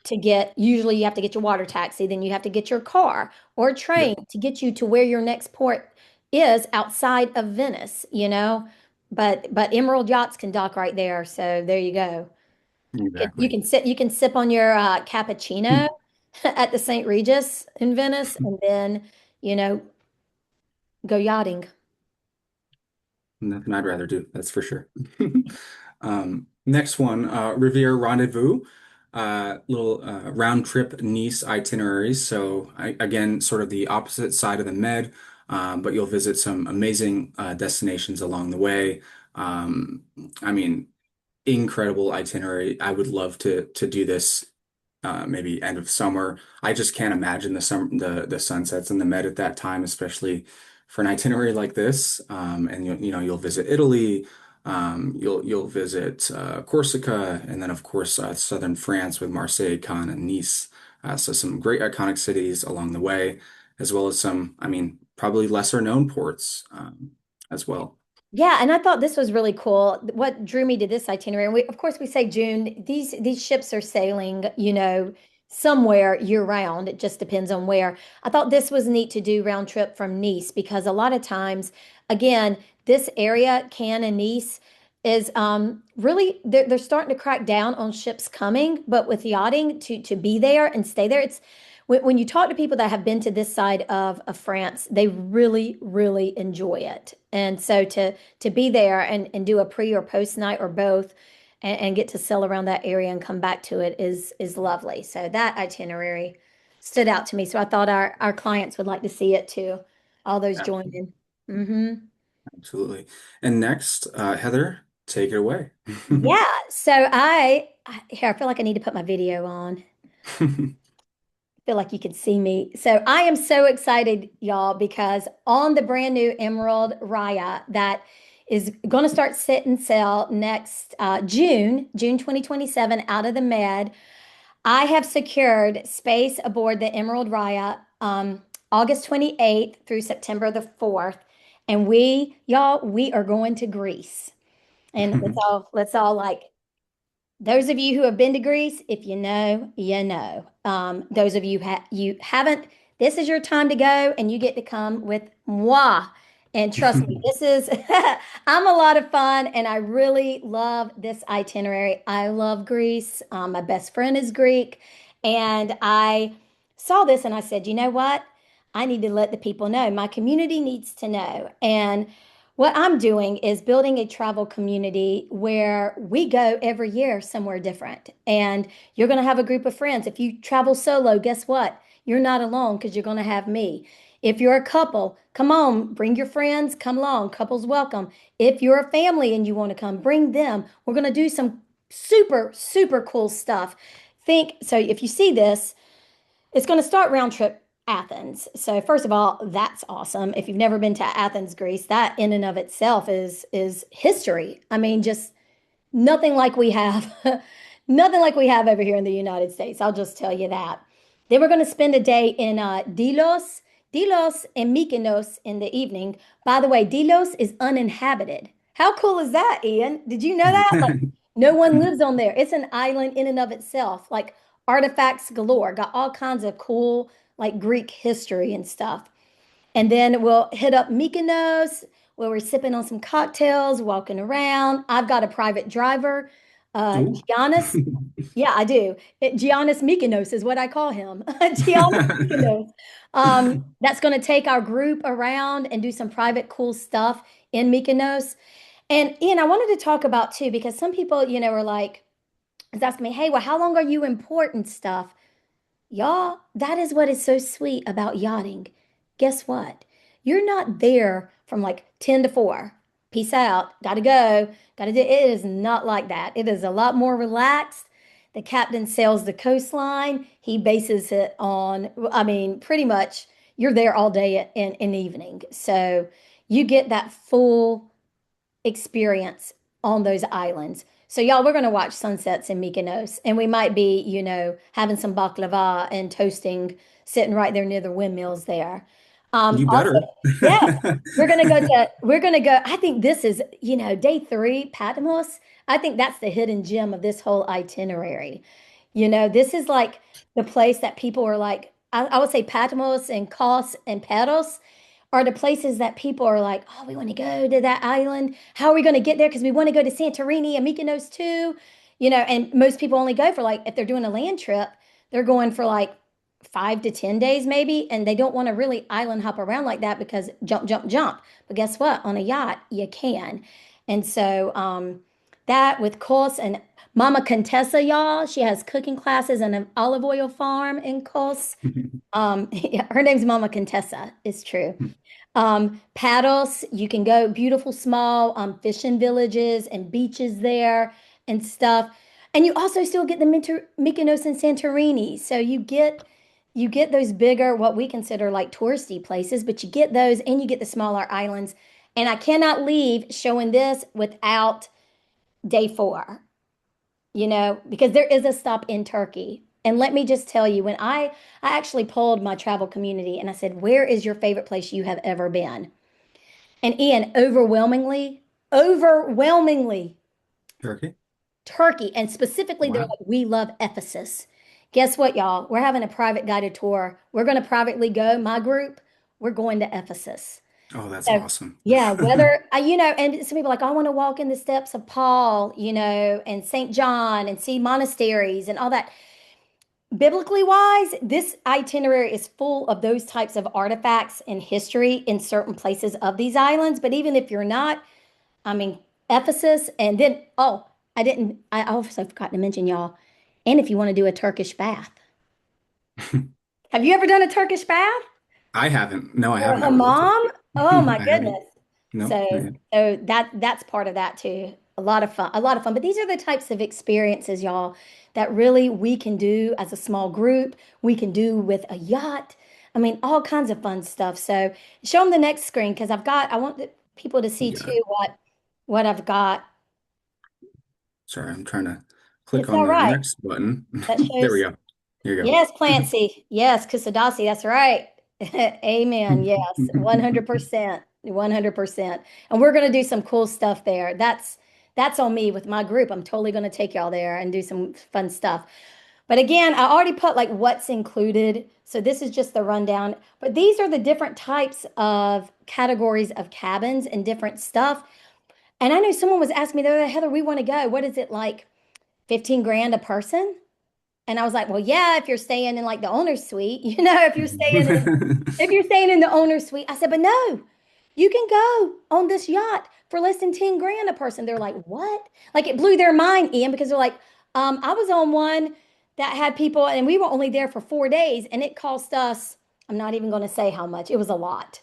to get, usually you have to get your water taxi, then you have to get your car or train Yep. to get you to where your next port is outside of Venice. But Emerald Yachts can dock right there. So there you go. You Exactly. can sit, you can sip on your cappuccino at the St. Regis in Venice and then, you know, go yachting. Nothing I'd rather do, that's for sure. Next one, Riviera Rendezvous, little round trip Nice itineraries. So again, sort of the opposite side of the Med, but you'll visit some amazing destinations along the way. Um, I mean, incredible itinerary. I would love to do this maybe end of summer. I just can't imagine the sunsets in the Med at that time, especially for an itinerary like this. And you know you'll visit Italy, you'll visit Corsica, and then of course southern France with Marseille, Cannes, and Nice. So some great iconic cities along the way, as well as some, I mean, probably lesser known ports as well. Yeah, and I thought this was really cool. What drew me to this itinerary, and of course, we say June. These ships are sailing, somewhere year round. It just depends on where. I thought this was neat to do round trip from Nice because a lot of times, again, this area, Cannes and Nice, is really they're starting to crack down on ships coming, but with yachting to be there and stay there, it's when you talk to people that have been to this side of France, they really, really enjoy it. And so to be there and do a pre or post night or both and get to sail around that area and come back to it is lovely. So that itinerary stood out to me. So I thought our clients would like to see it too. All those joining. Hmm. Absolutely. And next, Heather, take it away. Yeah. So here, I feel like I need to put my video on. Feel like you could see me. So I am so excited, y'all, because on the brand new Emerald Raya that is going to start sit and sell next June 2027 out of the Med, I have secured space aboard the Emerald Raya August 28th through September the 4th. And we are going to Greece. And let's all like those of you who have been to Greece, if you know, you know. Those of you you haven't, this is your time to go, and you get to come with moi. And trust me, this is I'm a lot of fun, and I really love this itinerary. I love Greece. My best friend is Greek, and I saw this and I said, you know what? I need to let the people know. My community needs to know. And what I'm doing is building a travel community where we go every year somewhere different. And you're going to have a group of friends. If you travel solo, guess what? You're not alone because you're going to have me. If you're a couple, come on, bring your friends, come along. Couples welcome. If you're a family and you want to come, bring them. We're going to do some super, super cool stuff. So if you see this, it's going to start round trip Athens. So first of all, that's awesome. If you've never been to Athens, Greece, that in and of itself is history. I mean, just nothing like we have, nothing like we have over here in the United States. I'll just tell you that. Then we're going to spend a day in Delos and Mykonos in the evening. By the way, Delos is uninhabited. How cool is that, Ian? Did you know that? Like, no one lives on there. It's an island in and of itself. Like artifacts galore. Got all kinds of cool, like Greek history and stuff. And then we'll hit up Mykonos where we're sipping on some cocktails, walking around. I've got a private driver, Ooh. Giannis. Yeah, I do. Giannis Mykonos is what I call him. Giannis Mykonos. That's going to take our group around and do some private cool stuff in Mykonos. And Ian, I wanted to talk about too, because some people, are like, is asking me, hey, well, how long are you in port and stuff? Y'all, that is what is so sweet about yachting. Guess what? You're not there from like 10 to 4. Peace out. Gotta go. Gotta do. It is not like that. It is a lot more relaxed. The captain sails the coastline. He bases it on, I mean, pretty much you're there all day and evening. So you get that full experience on those islands. So y'all, we're going to watch sunsets in Mykonos, and we might be, having some baklava and toasting, sitting right there near the windmills there. You Also, better. yeah, we're going to go. I think this is, day 3, Patmos. I think that's the hidden gem of this whole itinerary. This is like the place that people are like, I would say Patmos and Kos and Paros are the places that people are like, oh, we want to go to that island. How are we going to get there? Because we want to go to Santorini and Mykonos too. And most people only go for like, if they're doing a land trip, they're going for like 5 to 10 days maybe. And they don't want to really island hop around like that because jump, jump, jump. But guess what? On a yacht, you can. And so That with Kos and Mama Contessa, y'all. She has cooking classes and an olive oil farm in Kos. Yeah, her name's Mama Contessa. It's true. Paddles, you can go beautiful small fishing villages and beaches there and stuff. And you also still get the Mykonos and Santorini. So you get those bigger, what we consider like touristy places, but you get those and you get the smaller islands. And I cannot leave showing this without day 4, because there is a stop in Turkey. And let me just tell you, when I actually polled my travel community and I said, where is your favorite place you have ever been? And Ian, overwhelmingly, Turkey? Turkey. And specifically, they're Wow. like, we love Ephesus. Guess what, y'all? We're having a private guided tour. We're going to privately go, my group, we're going to Ephesus. Oh, that's So, awesome. yeah, and some people are like, I want to walk in the steps of Paul, and St. John and see monasteries and all that. Biblically wise, this itinerary is full of those types of artifacts and history in certain places of these islands. But even if you're not, I mean, Ephesus, and then, oh, I also forgot to mention y'all, and if you want to do a Turkish bath. Have you ever done a Turkish bath? I haven't. No, I Or a haven't. I would love to. hammam? Oh my I haven't. goodness. No, So not yet. so that's part of that too. A lot of fun, a lot of fun. But these are the types of experiences, y'all, that really we can do as a small group. We can do with a yacht. I mean, all kinds of fun stuff. So show them the next screen because I want the people to see Yeah. too what I've got. Sorry, I'm trying to click It's on all the right. next button. That There we shows. go. Here Yes, you Clancy. Yes, Kusadasi. That's right. Amen. Yes, go. 100%. 100%. And we're going to do some cool stuff there. That's on me with my group. I'm totally going to take y'all there and do some fun stuff. But again, I already put like what's included. So this is just the rundown. But these are the different types of categories of cabins and different stuff. And I know someone was asking me the other day, Heather, we want to go. What is it like? 15 grand a person? And I was like, well, yeah, if you're staying in like the owner's suite, if you're staying in the owner's suite, I said, but no, you can go on this yacht for less than 10 grand a person. They're like, what? Like it blew their mind, Ian, because they're like, I was on one that had people and we were only there for 4 days and it cost us, I'm not even going to say how much. It was a lot.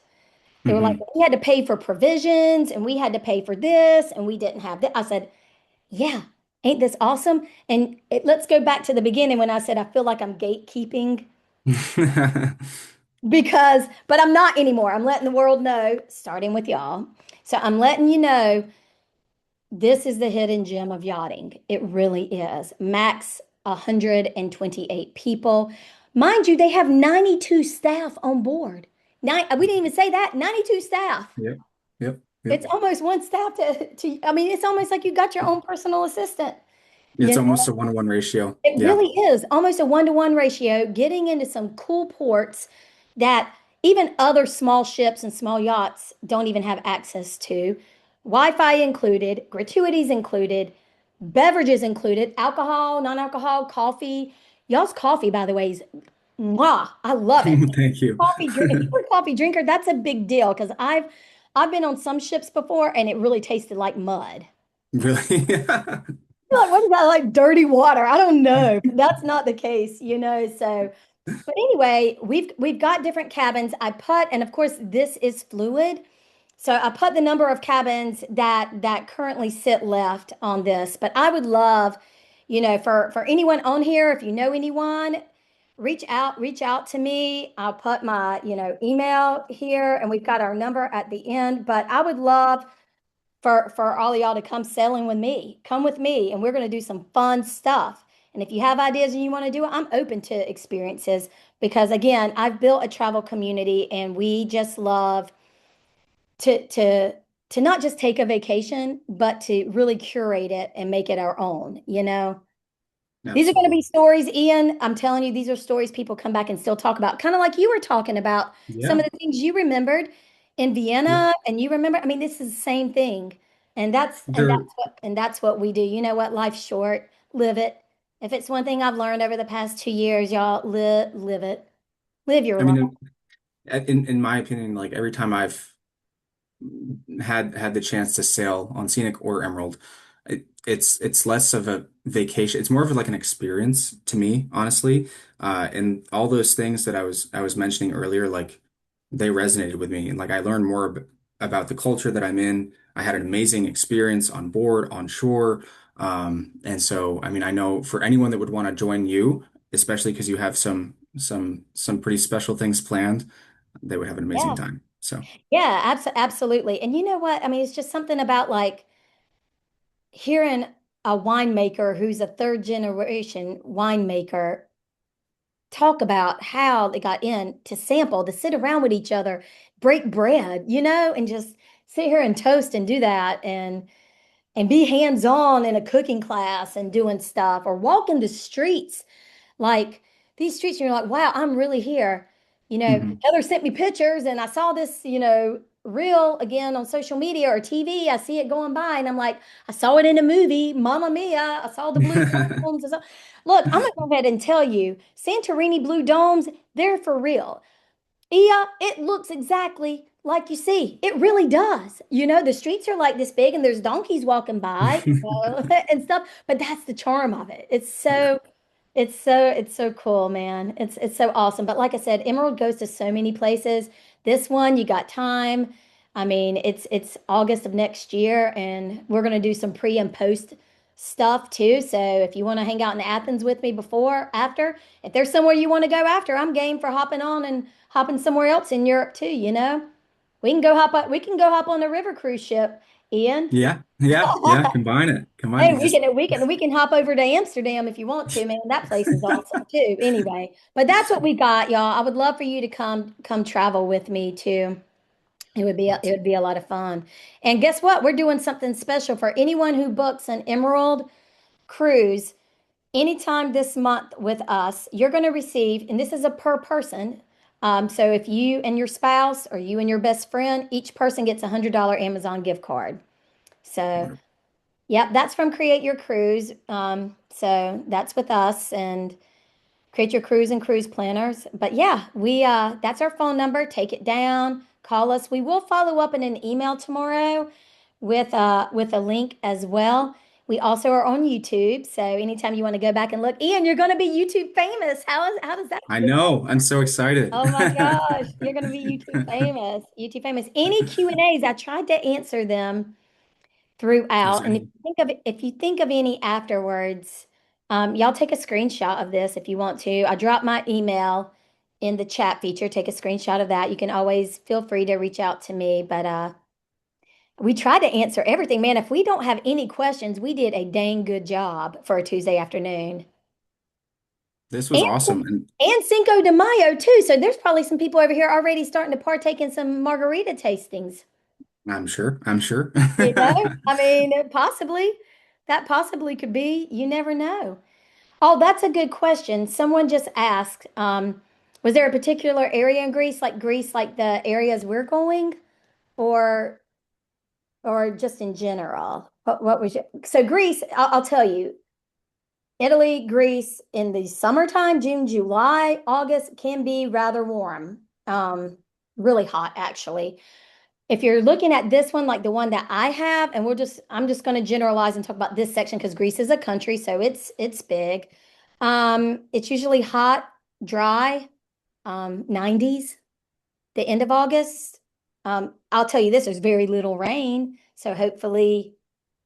They were like, Hmm. we had to pay for provisions and we had to pay for this and we didn't have that. I said, yeah, ain't this awesome? And let's go back to the beginning when I said I feel like I'm gatekeeping but I'm not anymore. I'm letting the world know, starting with y'all. So I'm letting you know this is the hidden gem of yachting. It really is. Max 128 people. Mind you, they have 92 staff on board. We didn't even say that. 92 staff. Yep. Yep. It's Yep. almost one staff I mean, it's almost like you got your own personal assistant. It's You almost a 1-to-1 ratio. It Yeah. really is almost a 1-to-1 ratio, getting into some cool ports that even other small ships and small yachts don't even have access to. Wi-Fi included, gratuities included, beverages included, alcohol, non-alcohol, coffee. Y'all's coffee, by the way, is mwah. I love it. Thank you. Coffee drink. If you're a coffee drinker, that's a big deal because I've been on some ships before and it really tasted like mud. Really? Like, what is that like dirty water? I don't know. That's not the case. So, but anyway, we've got different cabins. I put, and of course, this is fluid. So I put the number of cabins that currently sit left on this. But I would love, for anyone on here, if you know anyone, reach out to me. I'll put my, email here, and we've got our number at the end. But I would love for all of y'all to come sailing with me. Come with me, and we're going to do some fun stuff. And if you have ideas and you want to do it, I'm open to experiences because again, I've built a travel community and we just love to not just take a vacation, but to really curate it and make it our own. These are going to be Absolutely. stories, Ian. I'm telling you, these are stories people come back and still talk about, kind of like you were talking about some Yeah. of the things you remembered in Yep. Vienna, and you remember. I mean, this is the same thing, and that's and There, that's what we do. You know what? Life's short. Live it. If it's one thing I've learned over the past 2 years, y'all, live it. Live your I life. mean, in my opinion, like every time I've had the chance to sail on Scenic or Emerald, It's less of a vacation. It's more of like an experience to me, honestly. And all those things that I was mentioning earlier, like they resonated with me, and like I learned more about the culture that I'm in. I had an amazing experience on board, on shore. And so, I mean, I know for anyone that would want to join you, especially because you have some pretty special things planned, they would have an amazing Yeah. time. So, Yeah, absolutely. And you know what? I mean, it's just something about like hearing a winemaker who's a third generation winemaker talk about how they got in to sample, to sit around with each other, break bread, and just sit here and toast and do that and be hands-on in a cooking class and doing stuff or walking the streets like these streets, and you're like, wow, I'm really here. mhm. Heather sent me pictures and I saw this, reel again on social media or TV. I see it going by and I'm like, I saw it in a movie, Mamma Mia. I saw the blue domes. Look, I'm gonna go ahead and tell you, Santorini blue domes, they're for real. Yeah, it looks exactly like you see. It really does. The streets are like this big and there's donkeys walking by, and stuff, but that's the charm of it. Yeah. It's so cool, man. It's so awesome. But like I said, Emerald goes to so many places. This one, you got time. I mean, it's August of next year, and we're gonna do some pre and post stuff too. So if you want to hang out in Athens with me before, after, if there's somewhere you want to go after, I'm game for hopping on and hopping somewhere else in Europe too. We can go hop on a river cruise ship, Ian. Yeah, yeah, yeah. Combine it. Combine Hey, it. Just we can hop over to Amsterdam if you want to, man. That place is awesome too. Anyway, but that's what we got, y'all. I would love for you to come travel with me too. It would be a lot of fun. And guess what? We're doing something special for anyone who books an Emerald cruise anytime this month with us. You're going to receive, and this is a per person. So if you and your spouse or you and your best friend, each person gets $100 Amazon gift card. So yep, that's from Create Your Cruise. So that's with us and Create Your Cruise and Cruise Planners. But yeah, we that's our phone number. Take it down, call us. We will follow up in an email tomorrow with a link as well. We also are on YouTube, so anytime you want to go back and look, Ian, you're going to be YouTube famous. How does that I feel? know. I'm so excited. Oh my gosh, you're going to be YouTube famous. YouTube famous. Any Q&As, I tried to answer them Is throughout. there And any? if you think of any afterwards, y'all take a screenshot of this if you want to. I dropped my email in the chat feature. Take a screenshot of that. You can always feel free to reach out to me. But we try to answer everything, man. If we don't have any questions, we did a dang good job for a Tuesday afternoon. This was And awesome, and and Cinco de Mayo too. So there's probably some people over here already starting to partake in some margarita tastings. I'm sure. I'm sure. I mean, possibly. That possibly could be. You never know. Oh, that's a good question. Someone just asked, was there a particular area in Greece, like the areas we're going, or just in general? What was your, so Greece, I'll tell you, Italy, Greece in the summertime, June, July, August can be rather warm. Really hot actually. If you're looking at this one, like the one that I have, and I'm just going to generalize and talk about this section because Greece is a country, so it's big. It's usually hot, dry, 90s, the end of August. I'll tell you this, there's very little rain, so hopefully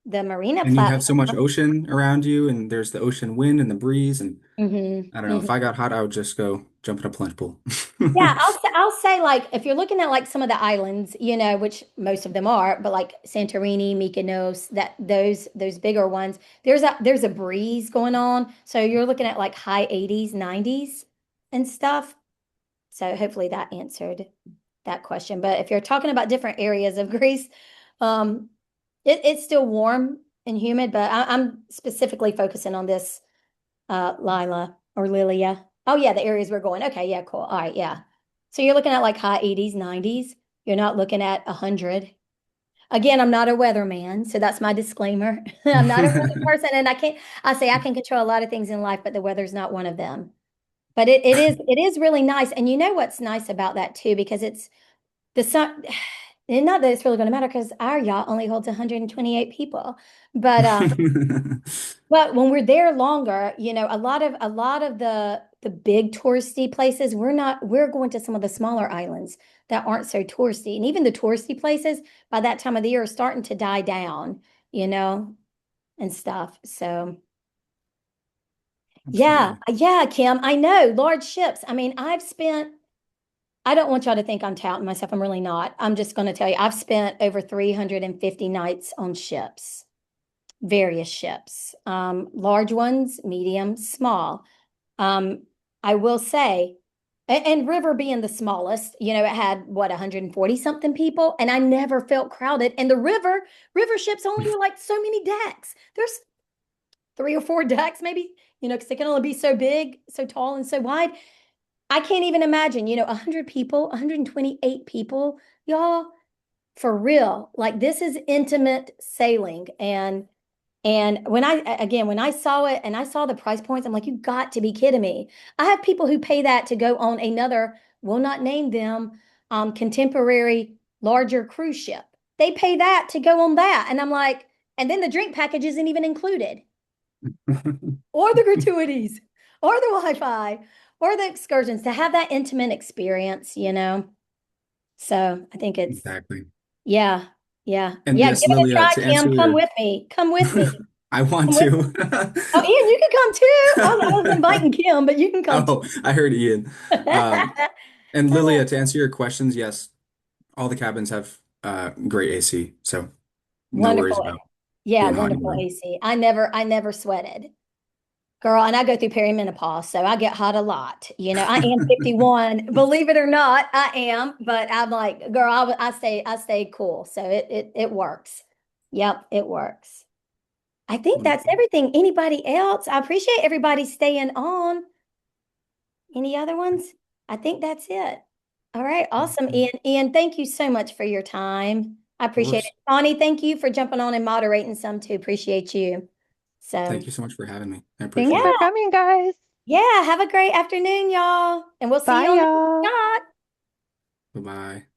the marina And you have so much platform. ocean around you, and there's the ocean wind and the breeze, and I don't know. If Hmm. I got hot, I would just go jump in a plunge pool. Yeah, I'll say like if you're looking at like some of the islands, which most of them are, but like Santorini, Mykonos, that those bigger ones, there's a breeze going on. So you're looking at like high 80s, 90s and stuff. So hopefully that answered that question. But if you're talking about different areas of Greece, um, it's still warm and humid, but I'm specifically focusing on this Lila or Lilia. Oh yeah, the areas we're going. Okay, yeah, cool. All right, yeah. So you're looking at like high 80s, 90s. You're not looking at 100. Again, I'm not a weatherman, so that's my disclaimer. I'm not a weather person, and I say I can control a lot of things in life, but the weather's not one of them. But it is really nice. And you know what's nice about that too, because it's the sun. And not that it's really going to matter because our yacht only holds 128 people. But but when we're there longer, a lot of the big touristy places, we're going to some of the smaller islands that aren't so touristy. And even the touristy places by that time of the year are starting to die down, you know, and stuff. So yeah, Absolutely. yeah, Kim, I know large ships. I mean, I don't want y'all to think I'm touting myself. I'm really not. I'm just going to tell you, I've spent over 350 nights on ships, various ships, large ones, medium, small. Um, I will say, and River being the smallest, it had what, 140 something people, and I never felt crowded. And the river ships only are like so many decks. There's three or four decks, maybe, because they can only be so big, so tall, and so wide. I can't even imagine, 100 people, 128 people, y'all, for real. Like this is intimate sailing. And when I saw it and I saw the price points, I'm like, you got to be kidding me. I have people who pay that to go on another, will not name them, contemporary larger cruise ship. They pay that to go on that. And I'm like, and then the drink package isn't even included, or the gratuities, or the Wi-Fi, or the excursions to have that intimate experience. So I think it's, Exactly. yeah, yeah, And yeah. Give yes, it a Lilia, try, to answer Kim. Come your, with me. Come with me. I want Come with to. Oh, Ian, you can come too. I was inviting Kim, but you can come too. Oh, I heard Ian. And Lilia, to answer your questions, yes, all the cabins have great AC, so no worries Wonderful. about Yeah, being hot wonderful anymore. AC. I never sweated. Girl, and I go through perimenopause, so I get hot a lot. I am 51. Believe it or not, I am, but I'm like, girl, I stay cool. So it works. Yep, it works. I think that's Wonderful. everything. Anybody else? I appreciate everybody staying on. Any other ones? I think that's it. All right, awesome, Of Ian. Ian, thank you so much for your time. I appreciate it. course. Bonnie, thank you for jumping on and moderating some too. Appreciate you. Thank So, you so much for having me. I Thanks appreciate yeah, for it. coming, guys. yeah. Have a great afternoon, y'all. And we'll see you Bye, on the y'all. yacht. Bye-bye.